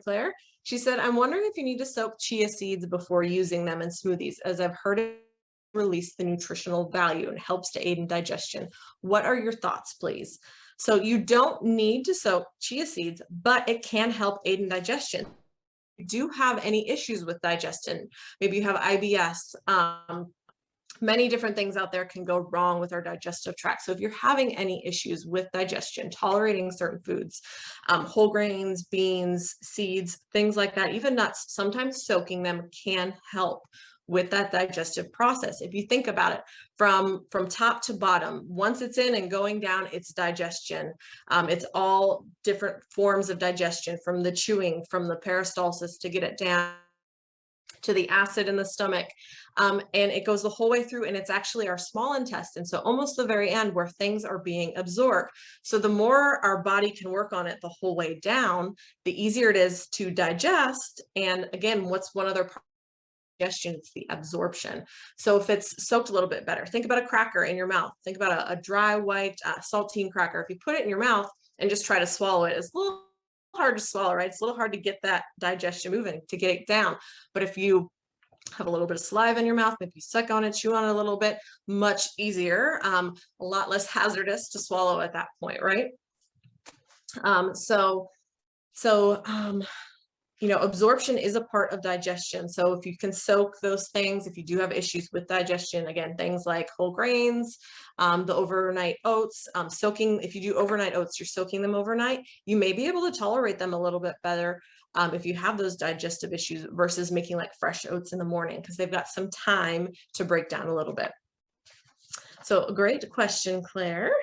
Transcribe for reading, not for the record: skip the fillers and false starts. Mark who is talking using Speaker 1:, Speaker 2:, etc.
Speaker 1: Claire. She said, I'm wondering if you need to soak chia seeds before using them in smoothies, as I've heard it release the nutritional value and helps to aid in digestion. What are your thoughts, please? So you don't need to soak chia seeds, but it can help aid in digestion. If you do have any issues with digestion, maybe you have IBS, many different things out there can go wrong with our digestive tract. So if you're having any issues with digestion, tolerating certain foods, whole grains, beans, seeds, things like that, even nuts, sometimes soaking them can help with that digestive process. If you think about it from top to bottom, once it's in and going down, it's digestion. It's all different forms of digestion, from the chewing, from the peristalsis to get it down to the acid in the stomach, and it goes the whole way through, and it's actually our small intestine, so almost the very end where things are being absorbed. So the more our body can work on it the whole way down, the easier it is to digest. And again, what's one other part of digestion? It's the absorption. So if it's soaked a little bit better, think about a cracker in your mouth. Think about a dry white saltine cracker. If you put it in your mouth and just try to swallow it, it's a little hard to swallow, right? It's a little hard to get that digestion moving, to get it down. But if you have a little bit of saliva in your mouth, maybe you suck on it, chew on it a little bit, much easier, a lot less hazardous to swallow at that point, right? You know, absorption is a part of digestion. So if you can soak those things, if you do have issues with digestion, again, things like whole grains, the overnight oats, soaking, if you do overnight oats, you're soaking them overnight, you may be able to tolerate them a little bit better if you have those digestive issues versus making like fresh oats in the morning, because they've got some time to break down a little bit. So great question, Claire.